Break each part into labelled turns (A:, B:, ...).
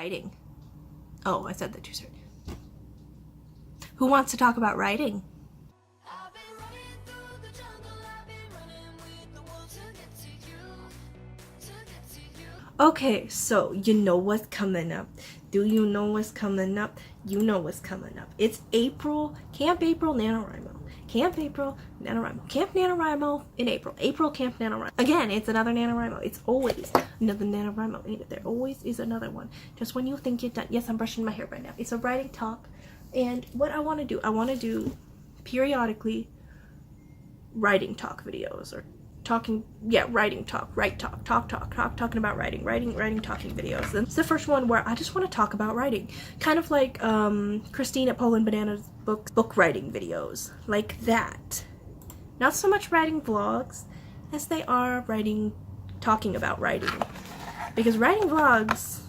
A: writing? Oh, I said that too soon. Who wants to talk about writing? Okay, so you know what's coming up. Do you know what's coming up? You know what's coming up. It's April, Camp April NaNoWriMo. Camp April NaNoWriMo. Camp NaNoWriMo in April. April Camp NaNoWriMo. Again, it's another NaNoWriMo. It's always another NaNoWriMo. There always is another one. Just when you think you're done. Yes, I'm brushing my hair right now. It's a writing talk. And what I want to do periodically writing talk videos or talking, writing talk, talking about writing talking videos. And it's the first one where I just want to talk about writing, kind of like Christine at Poland Bananas book writing videos, like that. Not so much writing vlogs as they are talking about writing, because writing vlogs,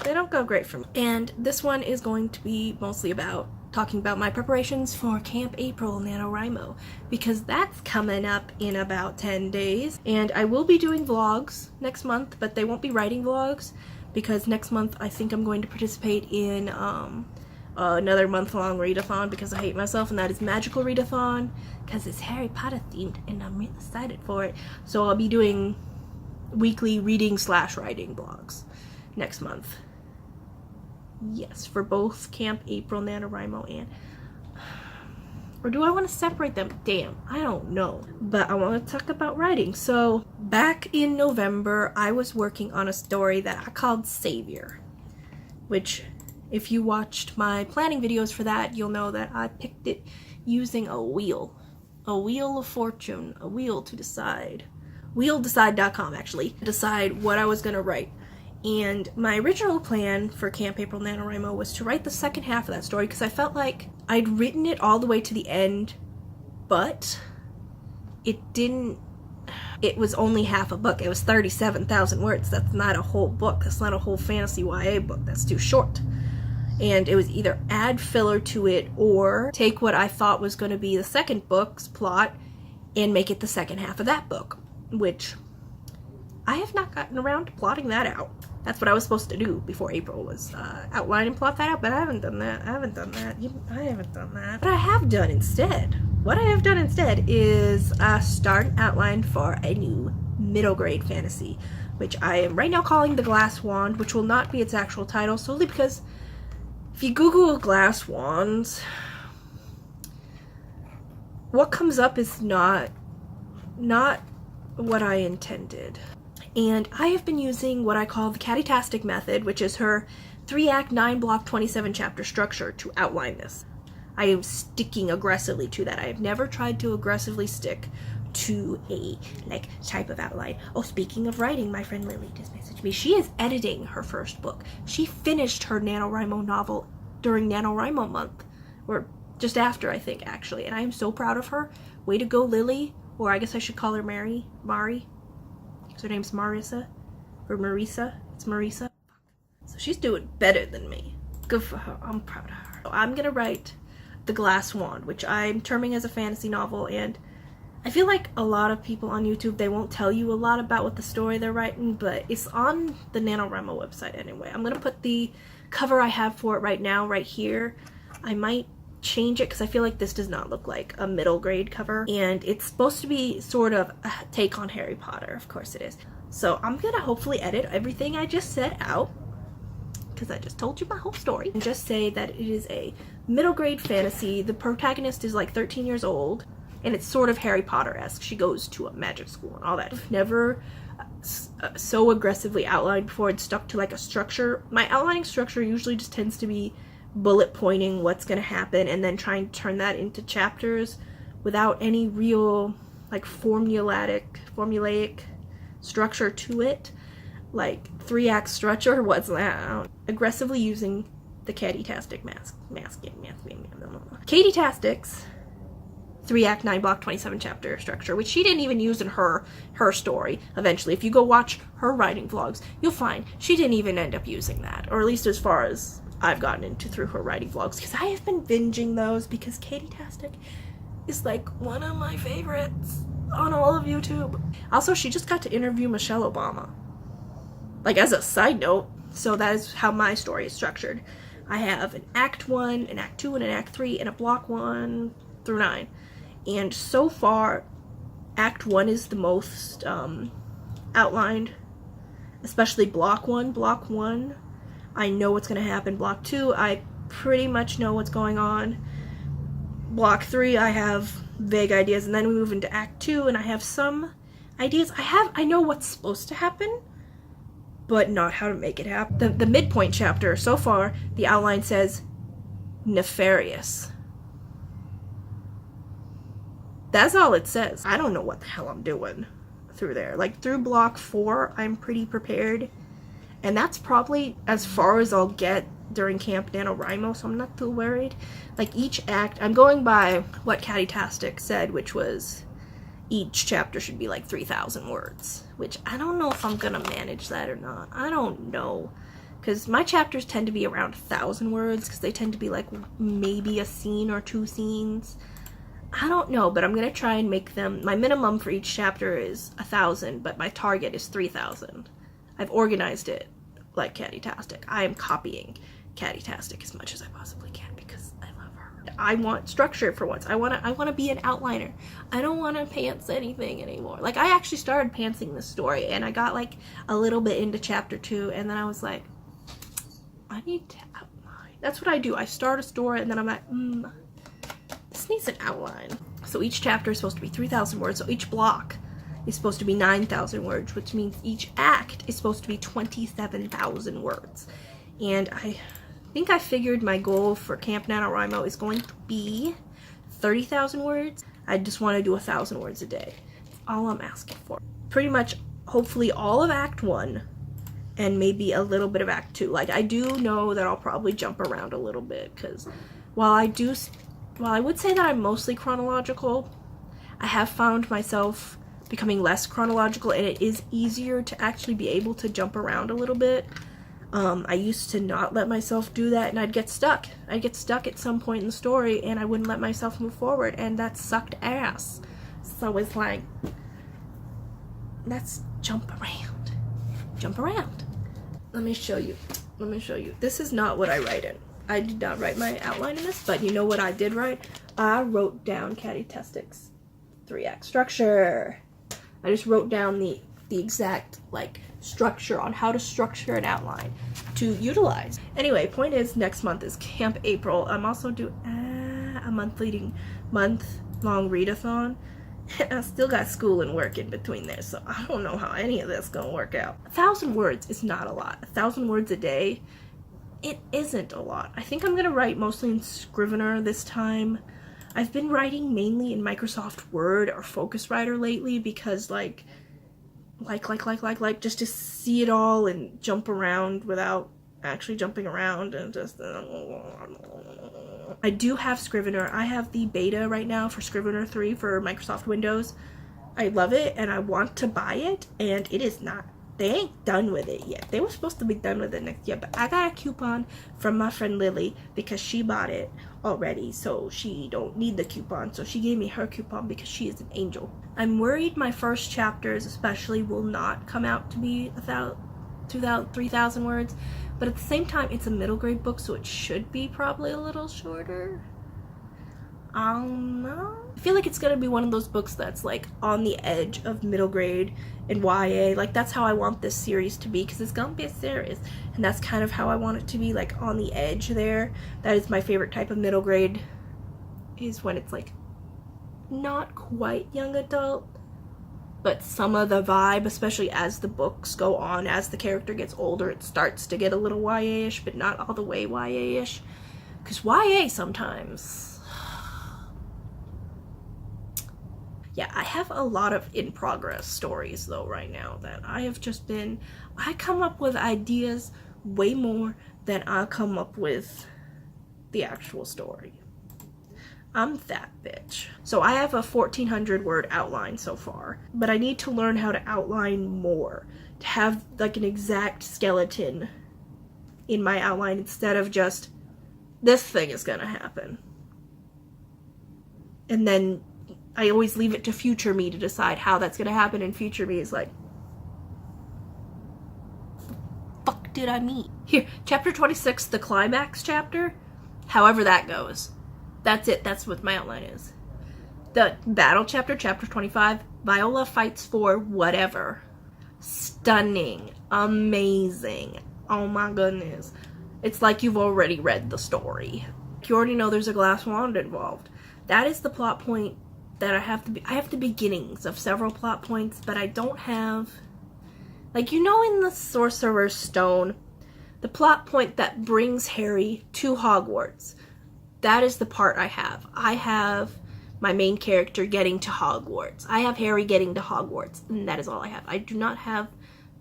A: they don't go great for me. And this one is going to be mostly about talking about my preparations for Camp April NaNoWriMo, because that's coming up in about 10 days. And I will be doing vlogs next month, but they won't be writing vlogs, because next month I think I'm going to participate in another month-long readathon, because I hate myself, and that is Magical Readathon, because it's Harry Potter themed and I'm really excited for it. So I'll be doing weekly reading/writing vlogs next month. Yes, for both Camp April NaNoWriMo and... Or do I want to separate them? Damn, I don't know. But I want to talk about writing. So, back in November, I was working on a story that I called Savior. Which, if you watched my planning videos for that, you'll know that I picked it using a wheel. A wheel of fortune. A wheel to decide. Wheeldecide.com, actually. Decide what I was going to write. And my original plan for Camp April NaNoWriMo was to write the second half of that story, because I felt like I'd written it all the way to the end, but it was only half a book. It was 37,000 words. That's not a whole book. That's not a whole fantasy YA book. That's too short. And it was either add filler to it or take what I thought was going to be the second book's plot and make it the second half of that book, which I have not gotten around to plotting that out. That's what I was supposed to do before April was outline and plot that out, but I haven't done that. What I have done instead is start an outline for a new middle grade fantasy, which I am right now calling The Glass Wand, which will not be its actual title, solely because if you Google glass wands, what comes up is not what I intended. And I have been using what I call the Catty-tastic method, which is her 3-act, 9-block, 27-chapter structure to outline this. I am sticking aggressively to that. I have never tried to aggressively stick to a type of outline. Oh, speaking of writing, my friend Lily just messaged me. She is editing her first book. She finished her NaNoWriMo novel during NaNoWriMo month, or just after, I think, actually. And I am so proud of her. Way to go, Lily. Or I guess I should call her Mari. Her name's Marissa, or Marisa. It's Marisa. So she's doing better than me. Good for her. I'm proud of her. So I'm gonna write The Glass Wand, which I'm terming as a fantasy novel, and I feel like a lot of people on YouTube, they won't tell you a lot about what the story they're writing, but it's on the NaNoWriMo website anyway. I'm gonna put the cover I have for it right now right here. I might change it because I feel like this does not look like a middle grade cover, and it's supposed to be sort of a take on Harry Potter. Of course it is. So I'm gonna hopefully edit everything I just said out, because I just told you my whole story, and just say that it is a middle grade fantasy. The protagonist is like 13 years old, and it's sort of Harry Potter-esque. She goes to a magic school and all that. I've never so aggressively outlined before and stuck to like a structure. My outlining structure usually just tends to be bullet pointing what's going to happen and then trying to turn that into chapters without any real like formulaic structure to it, like 3-act structure. What's that? Aggressively using the Catty-tastic Catty-tastic's 3-act, 9-block, 27-chapter structure, which she didn't even use in her story. Eventually, if you go watch her writing vlogs, you'll find she didn't even end up using that, or at least as far as I've gotten into through her writing vlogs, because I have been binging those, because Catty-tastic is like one of my favorites on all of YouTube. Also, she just got to interview Michelle Obama. Like, as a side note, So that is how my story is structured. I have an Act 1, an Act 2, and an Act 3, and a Block 1 through 9. And so far, Act 1 is the most outlined, especially Block 1. Block 1, I know what's going to happen. Block 2, I pretty much know what's going on. Block 3, I have vague ideas, and then we move into Act 2, and I have some ideas. I know what's supposed to happen, but not how to make it happen. The midpoint chapter, so far, the outline says nefarious. That's all it says. I don't know what the hell I'm doing through there. Like, through Block 4, I'm pretty prepared. And that's probably as far as I'll get during Camp NaNoWriMo, so I'm not too worried. Like, each act, I'm going by what Caddytastic said, which was each chapter should be like 3,000 words. Which, I don't know if I'm gonna manage that or not. I don't know. Because my chapters tend to be around 1,000 words, because they tend to be like maybe a scene or 2 scenes. I don't know, but I'm gonna try and make them, my minimum for each chapter is 1,000, but my target is 3,000. I've organized it like Caddytastic. I am copying Caddytastic as much as I possibly can because I love her. I want structure for once. I wanna be an outliner. I don't wanna pants anything anymore. Like, I actually started pantsing this story, and I got like a little bit into chapter 2, and then I was like, I need to outline. That's what I do. I start a story, and then I'm like, this needs an outline. So each chapter is supposed to be 3,000 words, so each block is supposed to be 9,000 words, which means each act is supposed to be 27,000 words. And I think I figured my goal for Camp NaNoWriMo is going to be 30,000 words. I just want to do 1,000 words a day. That's all I'm asking for. Pretty much, hopefully, all of Act 1 and maybe a little bit of Act 2. Like, I do know that I'll probably jump around a little bit, because while I would say that I'm mostly chronological, I have found myself becoming less chronological, and it is easier to actually be able to jump around a little bit. I used to not let myself do that, and I'd get stuck. I'd get stuck at some point in the story, and I wouldn't let myself move forward, and that sucked ass. So it's like, let's jump around. Jump around. Let me show you. Let me show you. This is not what I write in. I did not write my outline in this, but you know what I did write? I wrote down Caddytastic's 3-act structure. I just wrote down the exact, like, structure on how to structure an outline to utilize. Anyway, point is, next month is Camp April. I'm also doing a month-long readathon. I still got school and work in between there, so I don't know how any of this is gonna work out. 1,000 words is not a lot. 1,000 words a day, it isn't a lot. I think I'm gonna write mostly in Scrivener this time. I've been writing mainly in Microsoft Word or Focuswriter lately because like just to see it all and jump around without actually jumping around and just I do have Scrivener. I have the beta right now for Scrivener 3 for Microsoft Windows. I love it and I want to buy it, and it is not. They ain't done with it yet. They were supposed to be done with it next year, but I got a coupon from my friend Lily because she bought it already, so she don't need the coupon, so she gave me her coupon because she is an angel. I'm worried my first chapters especially will not come out to be 3,000 words, but at the same time it's a middle grade book, so it should be probably a little shorter. I don't know. I feel like it's gonna be one of those books that's like on the edge of middle grade and YA. Like, that's how I want this series to be, because it's gonna be a series, and that's kind of how I want it to be, like on the edge there. That is my favorite type of middle grade, is when it's like not quite young adult, but some of the vibe, especially as the books go on, as the character gets older, it starts to get a little YA-ish, but not all the way YA-ish, because YA sometimes... Yeah, I have a lot of in-progress stories, though, right now, that I have just been... I come up with ideas way more than I come up with the actual story. I'm that bitch. So I have a 1,400-word outline so far, but I need to learn how to outline more, to have, like, an exact skeleton in my outline instead of just, this thing is gonna happen. And then... I always leave it to future me to decide how that's going to happen, and future me is like, fuck did I meet? Here, chapter 26, the climax chapter. However that goes. That's it. That's what my outline is. The battle chapter, chapter 25, Viola fights for whatever. Stunning. Amazing. Oh my goodness. It's like you've already read the story. You already know there's a glass wand involved. That is the plot point that I have the beginnings of several plot points, but I don't have, like, you know, in the Sorcerer's Stone, the plot point that brings Harry to Hogwarts. That is the part I have. I have my main character getting to Hogwarts. I have Harry getting to Hogwarts, and that is all I have. I do not have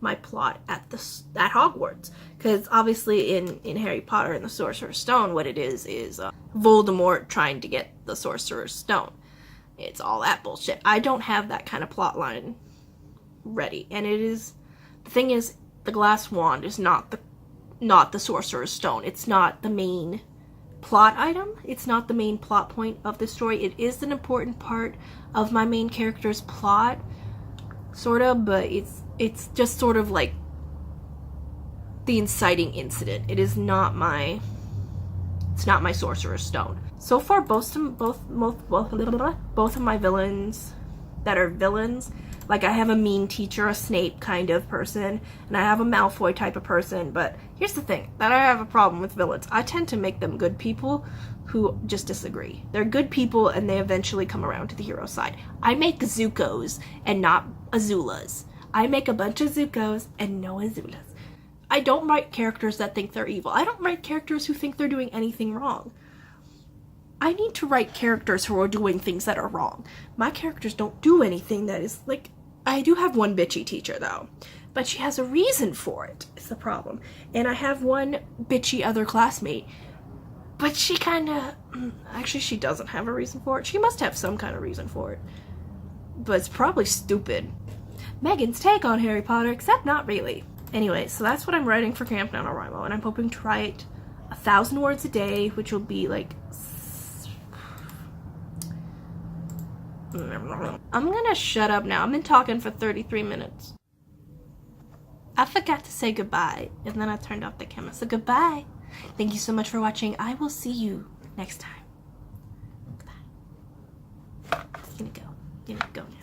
A: my plot at Hogwarts, because obviously in Harry Potter and the Sorcerer's Stone, what it is Voldemort trying to get the Sorcerer's Stone. It's all that bullshit. I don't have that kind of plot line ready, and the thing is, the glass wand is not the Sorcerer's Stone. It's not the main plot item. It's not the main plot point of the story. It is an important part of my main character's plot, sort of, but it's just sort of like the inciting incident. It is not my Sorcerer's Stone. So far, both of my villains that are villains, like I have a mean teacher, a Snape kind of person, and I have a Malfoy type of person, but here's the thing, that I have a problem with villains. I tend to make them good people who just disagree. They're good people and they eventually come around to the hero side. I make Zukos and not Azulas. I make a bunch of Zukos and no Azulas. I don't write characters that think they're evil. I don't write characters who think they're doing anything wrong. I need to write characters who are doing things that are wrong. My characters don't do anything that is, like, I do have one bitchy teacher though, but she has a reason for it, is the problem. And I have one bitchy other classmate, but she actually she doesn't have a reason for it. She must have some kind of reason for it, but it's probably stupid. Megan's take on Harry Potter, except not really. Anyway, so that's what I'm writing for Camp NaNoWriMo, and I'm hoping to write 1,000 words a day, which will be like... I'm gonna shut up now. I've been talking for 33 minutes. I forgot to say goodbye, and then I turned off the camera. So goodbye. Thank you so much for watching. I will see you next time. Goodbye. Gonna go now.